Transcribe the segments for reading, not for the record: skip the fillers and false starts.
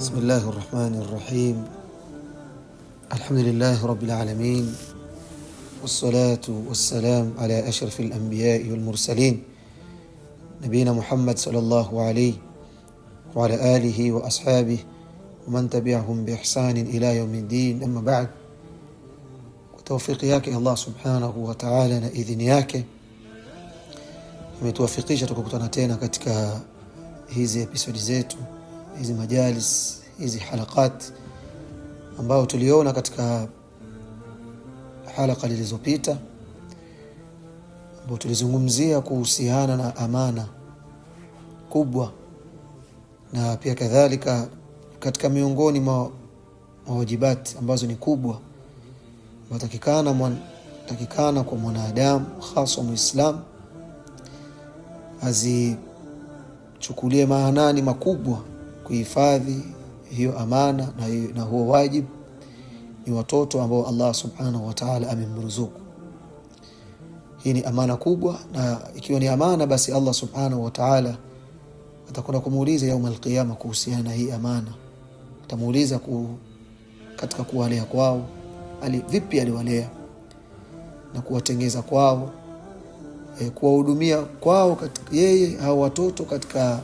بسم الله الرحمن الرحيم. الحمد لله رب العالمين، والصلاة والسلام على أشرف الأنبياء والمرسلين نبينا محمد صلى الله عليه وعلى آله وأصحابه ومن تبعهم بإحسان إلى يوم الدين. أما بعد، وتوفيق yake Allah subhanahu wa ta'ala na idhini yake imetuwafikisha tukakutana tena katika hizi episodi zetu, hizi majalis, hizi halakat ambao tuliona katika halaka zilizopita, ambao tulizungumzia kuhusiana na amana kubwa, na pia kadhalika katika miongoni mwa wajibati ambazo ni kubwa takikana kwa mwanadamu hasa Muislam azichukulie maanani makubwa kuhifadhi hiyo amana na huo wajibu ni watoto ambao Allah subhanahu wa ta'ala amemruzuku. Hii ni amana kubwa, na ikiwa ni amana basi Allah subhanahu wa ta'ala atakwenda kumuuliza yaum al-qiyama kuhusiana na hii amana. Atamuuliza katika kuwalea kwao, vipi aliwalea na kuwatengeza kwao, kuwahudumia kwao katika yeye hao watoto katika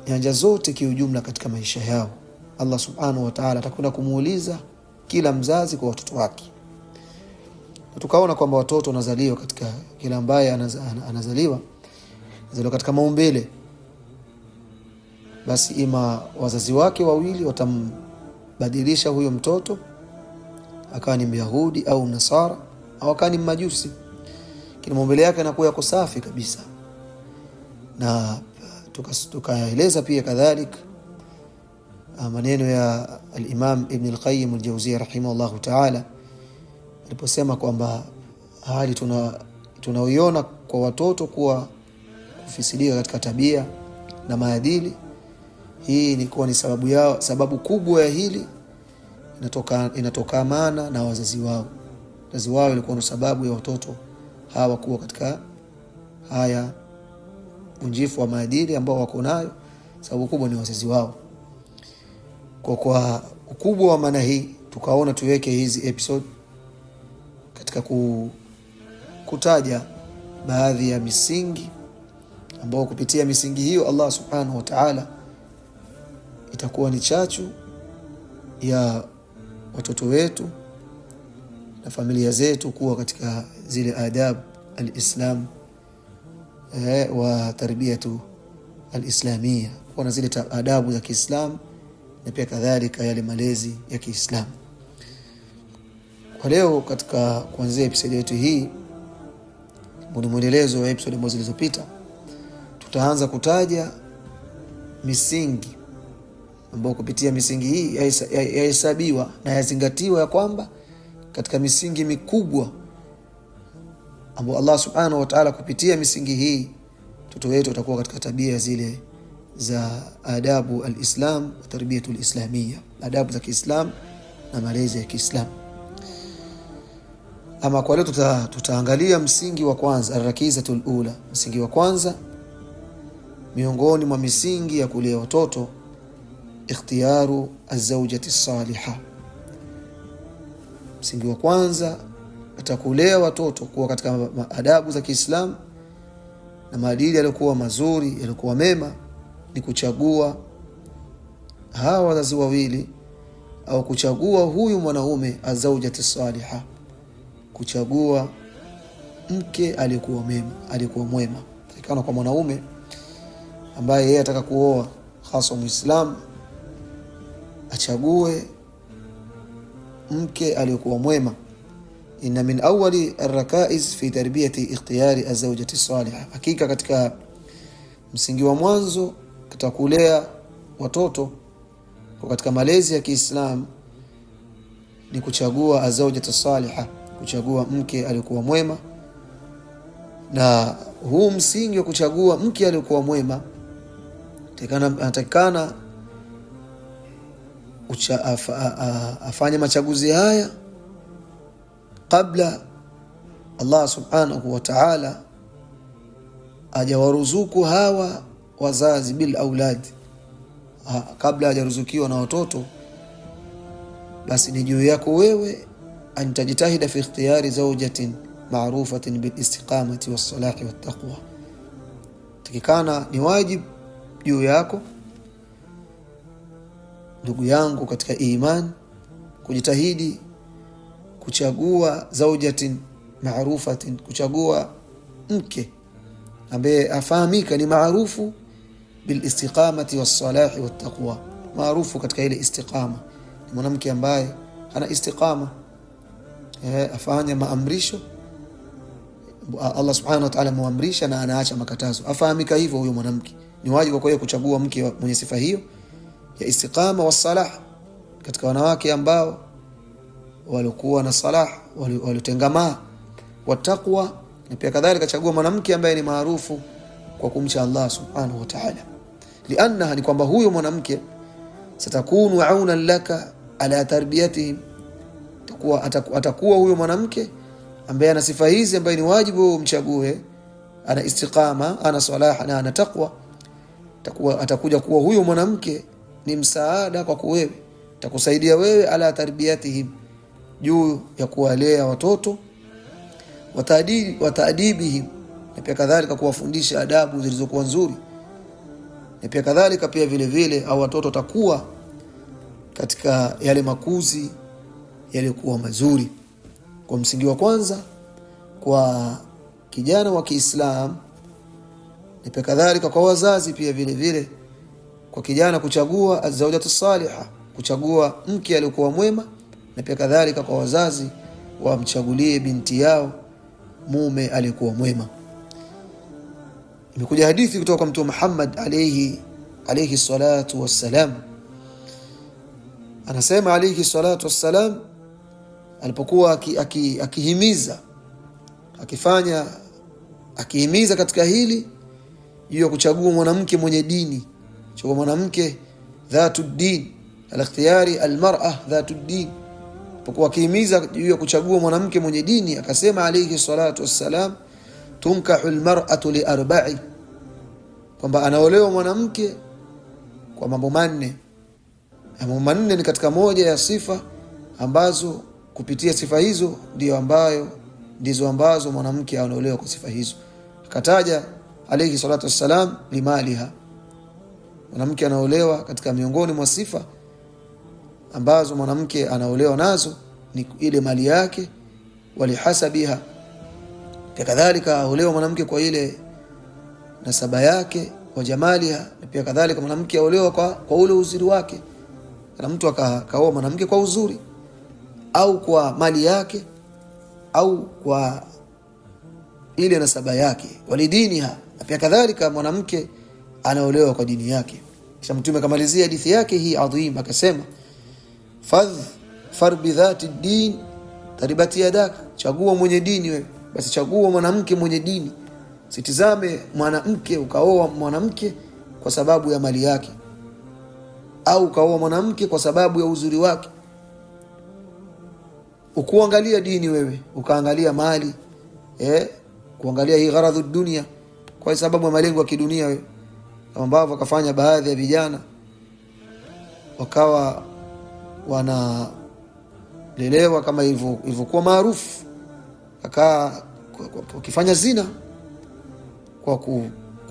nyanja zote kiujumla katika maisha yao. Allah subhanahu wa ta'ala atakwenda kumuuliza kila mzazi kwa watoto wake. Tukaona kwamba watoto wanazaliwa katika kila ambaye anazaliwa katika maumbile, basi ima wazazi wake wawili watambadilisha huyo mtoto akawa ni Myahudi au Nasara au akawa ni Majusi, kila maumbile yake yanakuwa yako safi kabisa. Na tukaeleza pia kadhalika maneno ya al-Imam Ibn al-Qayyim al-Jawziyya rahimahullah ta'ala aliposema kwamba hali tunaoiona kwa watoto kuwa kufisidia katika tabia na maadili, hii ilikuwa ni sababu kubwa ya hili inatoka maana na wazazi wao. Wazazi wao ilikuwa ni sababu ya watoto hawa kuwa katika haya unjifu wa maadili ambao wako nayo. Sababu kubwa ni wazazi wao. Kwa ukubwa wa maana hii tukaona tuweke hizi episode katika kutaja baadhi ya misingi ambao kupitia misingi hiyo Allah subhanahu wa ta'ala itakuwa ni chachu ya watoto wetu na familia zetu kuwa katika zile adab al-Islam wa tarbiyatu al-islamia, kuwa na zile adabu za Kiislamu na pia kadhalika yale malezi ya Kiislamu. Kwa leo katika kuanzia episode yetu hii, ni mwendelezo wa episode ambazo zilizopita, tutaanza kutaja misingi ambayo kupitia misingi hii yahesabiwa na yazingatiwa ya kwamba katika misingi mikubwa ambayo Allah subhanahu wa ta'ala kupitia misingi hii watoto wetu watakuwa katika tabia zile za adabu al-Islam wa tarbiyatu al-islamia, adabu za Kiislam na malezi ya Kiislam. Ama kwa leo tutaangalia msingi wa kwanza, ar-rakizatul ula, msingi wa kwanza miongoni mwa misingi ya kulea watoto, ikhtiyaru az-zawjati as-salihah. Msingi wa kwanza atakulea watoto kuwa katika adabu za Kiislamu na maadili yaliokuwa mazuri, yaliokuwa mema, ni kuchagua hawa wazazi wawili au kuchagua huyu mwanaume az-zawjati as-salihah, kuchagua mke aliyekuwa mwema. Takikana kwa mwanaume ambaye yeye ataka kuoa hasa Muislamu achague mke aliyekuwa mwema. Inna min awwali ar-rakaiz fi tarbiyati ikhtiyari az-zawjati as-salihah, hakika katika msingi wa mwanzo katika kulea watoto kwa katika malezi ya Kiislamu ni kuchagua az-zawjati as-salihah, kuchagua mke aliyekuwa mwema. Na huu msingi wa kuchagua mke aliyekuwa mwema atakana afanye machaguzi haya kabla Allah subhanahu wa ta'ala ajawaruzuku hawa wazazi bil aulad, kabla hajaruzukiwa na watoto, basi ni juu yako wewe antajitahida fi ikhtiyari zawjatin ma'rufatin bil istiqamati was salahi wat taqwa. Takikana ni wajibu juu yako ndugu yangu katika iman kujitahidi kuchagua zawjatin ma'rufatin, kuchagua mke ambaye afahamika ni maarufu bil istiqamati was salahi wat taqwa, maarufu katika ile istiqama. Ni mwanamke ambaye ana istiqama, afanya maamrisho Allah subhanahu wa ta'ala muamrisha na anaacha makatazo, afahamika hivyo huyo mwanamke. Ni wajibu kwa yeye kuchagua mke mwenye sifa hiyo ya istiqama was salah, katika wanawake ambao walikuwa na salah, walitengamaa wa taqwa. Na pia kadhalika chagua mwanamke ambaye ni maarufu kwa kumcha Allah subhanahu wa ta'ala, lianna ni kwamba huyo mwanamke satakunu aunan laka ala tarbiyatihim, atakuwa huyo mwanamke ambaye ana sifa hizi ambaye ni wajibu umchague, ana istiqama, ana salah na ana taqwa, atakuja kuwa huyo mwanamke ni msaada kwa wewe, atakusaidia wewe ala tarbiyatihim, juu ya kuwalea watoto, wataadibihim, na pia kadhalika kuwafundisha adabu zilizokuwa nzuri, na pia kadhalika pia vile vile au watoto takuwa katika yale makuzi yaliokuwa mazuri. Kwa msingi wa kwanza kwa kijana wa Kiislamu, na pia kadhalika kwa wazazi pia vile vile, kwa kijana kuchagua azawjatu salihah, kuchagua mke aliyekuwa mwema, na pia kadhalika kwa wazazi wamchagulie binti yao mume aliyekuwa mwema. Imekuja hadithi kutoka kwa Mtume Muhammad alayhi salatu wassalam, anasema alayhi salatu wassalam, alipokuwa akihimiza katika hili juu ya kuchagua mwanamke mwenye dini, chagua mwanamke dhatu din, al-ikhtiyari al-mar'a dhatu din. Alipokuwa akihimiza juu ya kuchagua mwanamke mwenye dini, akasema alayhi salatu wassalam, tunkahu al-mar'atu li arba'i, kwamba anaolewa mwanamke kwa mambo manne. Mambo manne ni katika moja ya sifa ambazo kupitia sifa hizo ndizo ambazo mwanamke anaolewa kwa sifa hizo. Akataja alayhi salatu wassalam limaliha, mwanamke anaolewa katika miongoni mwa sifa ambazo mwanamke anaolewa nazo ni ile mali yake, walihasabiha, kadhalika aolewa mwanamke kwa ile nasaba yake, wa jamaliha, na pia kadhalika mwanamke aolewa kwa ule uzuri wake. Kana mtu akaoa mwanamke kwa uzuri au kwa mali yake au kwa ile nasaba yake, walidiniha, na pia kadhalika mwanamke anaolewa kwa dini yake. Kisha Mtume kamalizia hadithi yake hii adhim akasema, fadhfar bi dhati din taribati yadak, chagua mwenye dini wewe, basi chagua mwanamke mwenye dini. Sitizame mwanamke ukaoa mwanamke kwa sababu ya mali yake, au ukaoa mwanamke kwa sababu ya uzuri wake. Ukuangalia dini wewe, ukaangalia mali, kuangalia hii gharadhu dunia kwa sababu ya malengo ya kidunia wewe, kama ambavyo wakafanya baadhi ya vijana, wakawa wanalelewa kama ilivyokuwa maarufu, akaa ukifanya zina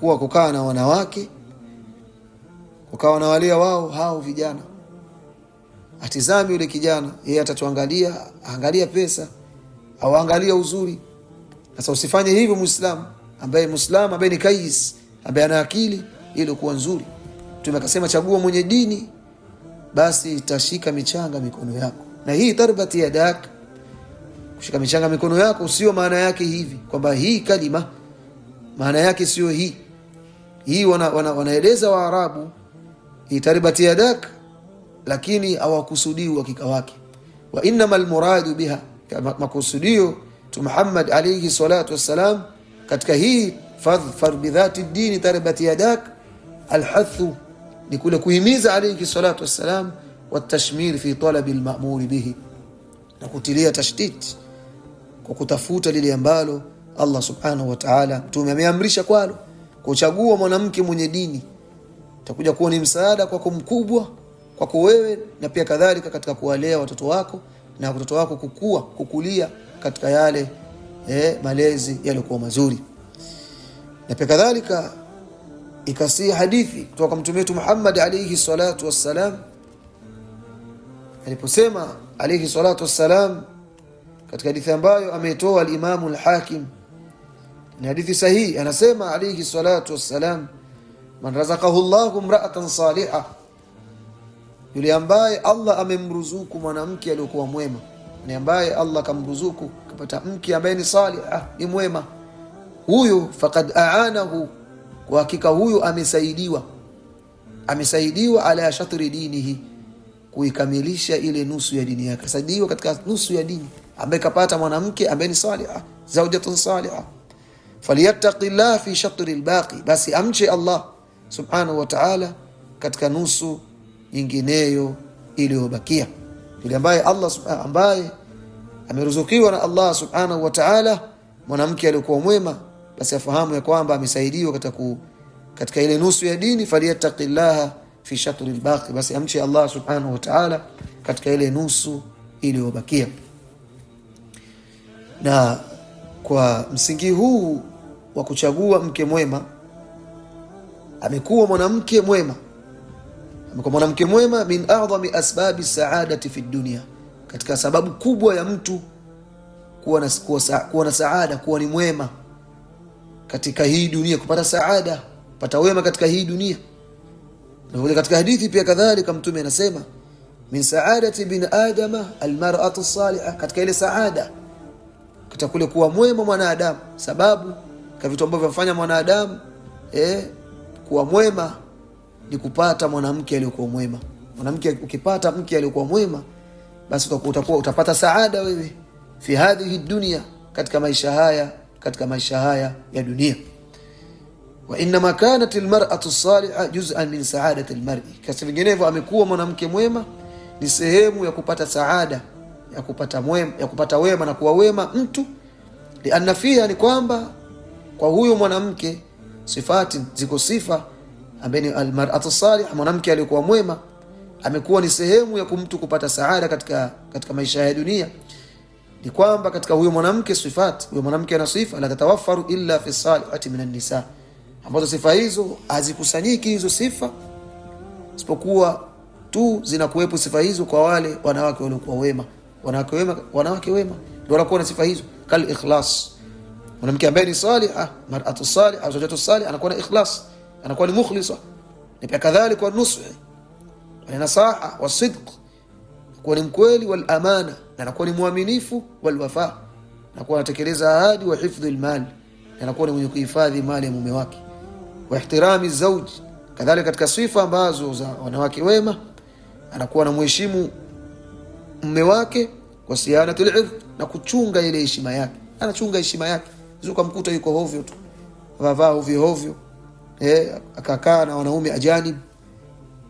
kwa kukaa na wanawake, ukawa nawalia wao hao vijana. Atizami yule kijana, yeye atatuangalia, angalia pesa au angalia uzuri. Sasa usifanye hivyo Muislamu ambaye ni kais, ambaye ana akili ili kuwa nzuri. Tumekasema chagua mwenye dini, basi itashika michanga mikono yako. Na hii tarbati yadak, kushika michanga mikono yako, sio maana yake hivi kwamba hii kalima maana yake sio hii. Hii wanaeleza Waarabu hii tarbati yadak, lakini hawakusudii uhakika wake. Wa innamal muradu biha, makusudio tu Muhammad alayhi salatu wassalam katika hii fadhfar bidhati dini tarbati yadak, alhathu ni kule kuhimiza alayhi salatu wassalam, watashmir fi talabi alma'mur bihi, na kutilia tashdid kwa kutafuta lile ambalo Allah subhanahu wa ta'ala Mtume ameamrisha kwalo, kuchagua mwanamke mwenye dini. itakuja kuwa ni msaada kwako mkubwa, kwako wewe, na pia kadhalika katika kuwalea watoto wako na watoto wako kukulia katika yale malezi yaliokuwa mazuri. Na pia kadhalika ikasi hadithi kutoka kwa Mtume wetu Muhammad alayhi salatu wassalam, aliposema alayhi salatu wassalam katika hadithi ambayo ameitoa al-Imam al-Hakim, ni hadithi sahihi, anasema alayhi salatu wassalam, man razaqahu Allahu imra'atan salihah, yule ambaye Allah amemruzuku mwanamke aliyokuwa mwema, ni ambaye Allah kamruzuku kapata mke ambaye ni salihah, ni mwema, huyo faqad aanahu, kwa hakika huyo amesaidiwa ala shatri dinihi, kuikamilisha ile nusu ya dini yake. Saidiwa katika nusu ya dini, ambaye kapata mwanamke ambaye ni salihah, zawjatun salihah. Falyattaqillah fi shatri albaqi, basi amche Allah subhanahu wa ta'ala katika nusu nyingineyo iliyobakia. Yule ambaye ambaye ameruzukiwa na Allah subhanahu wa ta'ala mwanamke aliyokuwa mwema, basi afahamu ya kwamba amesaidiwa katika ile nusu ya dini. Falyattaqillaha fi shatri albaqi, basi amche Allah subhanahu wa ta'ala katika ile nusu iliyobakia. Na kwa msingi huu wa kuchagua mke mwema, amekuwa mwanamke mwema min a'zami asbabi saadati fi dunya, katika sababu kubwa ya mtu kuwa na saada, kuwa ni mwema katika hii dunia, kupata saada, kupata wema katika hii dunia. Na katika hadithi pia kadhalika Mtume anasema min saadati bin adama almar'atu salihah, katika ile saada katika kule kuwa mwema mwanadamu, sababu kwa vitu ambavyo vinafanya mwanadamu kuwa mwema ni kupata mwanamke aliyokuwa mwema. Mwanamke, ukipata mke aliyokuwa mwema, basi utapata saada wewe fi hadhihi dunya, katika maisha haya ya dunia. Wa inma kanat almar'atu salihah juz'an min sa'adati almar'i, kasi vinginevyo amekuwa mwanamke mwema ni sehemu ya kupata saada, ya kupata wema na kuwa wema mtu. Lianna fiha, ni kwamba kwa huyo mwanamke sifati, ziko sifa ambaye ni almar'atu salihah, mwanamke aliyokuwa mwema amekuwa ni sehemu ya mtu kupata saada katika maisha ya dunia. Ni kwamba katika huyo mwanamke sifat, huyo mwanamke ana sifa la tatawaffaru illa fi salihati minan nisa, ambazo sifa hizo hazikusanyiki, hizo sifa isipokuwa tu zinakuwepo sifa hizo kwa wale wanawake waliokuwa wema. Wanawake wema ndio wanakuwa na sifa hizo, kal ikhlas. Mwanamke ambaye ni salihah, mar'atu salihah au zawjatu salihah, anakuwa na ikhlas, anakuwa ni mukhlisa. Ni pia kadhalika wa nusuh wa nasaha wa sidq, anakuwa ni mkweli, wal amana, na anakuwa ni muaminifu, wal wafa, anakuwa anatekeleza ahadi, wa hifdhul mal, anakuwa ni mwenye kuhifadhi mali ya mume wake, wa ihtirami zawj. Kadhalika katika sifa ambazo za wanawake wema, anakuwa na mheshimu mume wake, wa siyanatul ird, na kuchunga ile heshima yake, anachunga heshima yake. Zuka mkuta yuko hovyo tu, vavaa hovyo, akakaa na wanaume ajanib,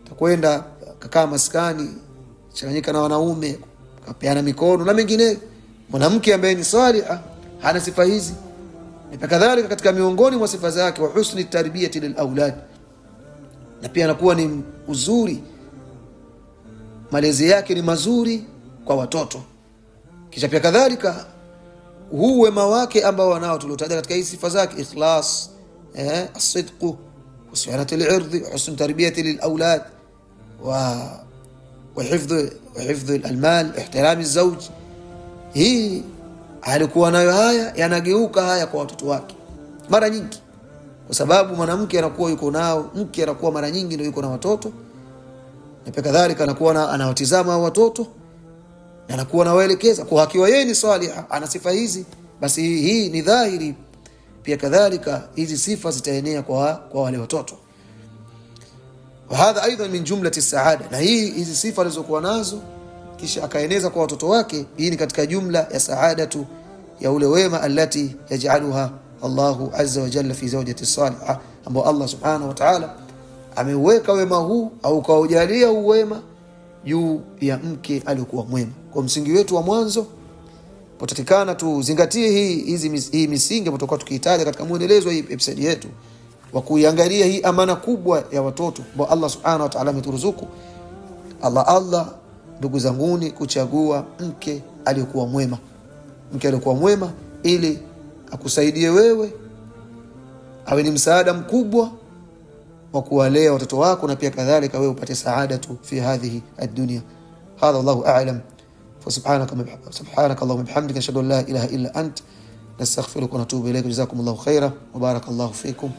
takwenda akakaa maskani changanyika na wanaume, kapeana mikono na mengine. Mwanamke ambaye ni salihah hana sifa hizi. Na kadhalika katika miongoni mwa sifa zake, wa husni tarbiyati lil aulad, na pia anakuwa ni uzuri, malezi yake ni mazuri kwa watoto. Kisha pia kadhalika huu wema wake ambao wanao tuliotaja katika hizi sifa zake, ikhlas, as-sidq, usiyanatul irdi, husn tarbiyati lil aulad, wa hifdh al-mal, ihtirami az-zawj. Hii alikuwa nayo, haya yanageuka haya kwa watoto wake mara nyingi, kwa sababu mwanamke anakuwa yuko nao, mke anakuwa mara nyingi ndio yuko na watoto, na pia kadhalika anakuwa anawatizama watoto na anakuwa anawaelekeza. Kwa hakiwa yeye ni salihah, ana sifa hizi, basi hii ni dhahiri pia kadhalika hizi sifa zitaenea kwa wale watoto. Wa hadha aidan min jumlati saada, na hizi sifa alizokuwa nazo kisha akaeneza kwa watoto wake, hii ni katika jumla ya saadatu ya ule wema allati yaj'aluha Allahu azza wa jalla fi zawjati salihah, ambao Allah subhanahu wa ta'ala ameweka wema huu au kaujalia uwema juu ya mke aliyokuwa mwema. Kwa msingi wetu wa mwanzo potatikana tuzingatie hii misingi ambayo tukihitaji katika muendelezo wa hii episode yetu, wa kuiangalia hii amana kubwa ya watoto ambao Allah subhanahu wa ta'ala ameturuzuku. Allah ndugu zanguni, kuchagua mke aliyokuwa mwema, mke aliyokuwa mwema, ili akusaidie wewe, awe ni msaada mkubwa wa kuwalea watoto wako, na pia kadhalika wewe upate saadatu fi hadhihi ad-dunya. Hadha Allahu a'lam. Subhanaka Allahumma bihamdika ashhadu an la ilaha illa ant nastaghfiruka wa natubu ilayk. Jazakumullahu khairan wa barakallahu fikum.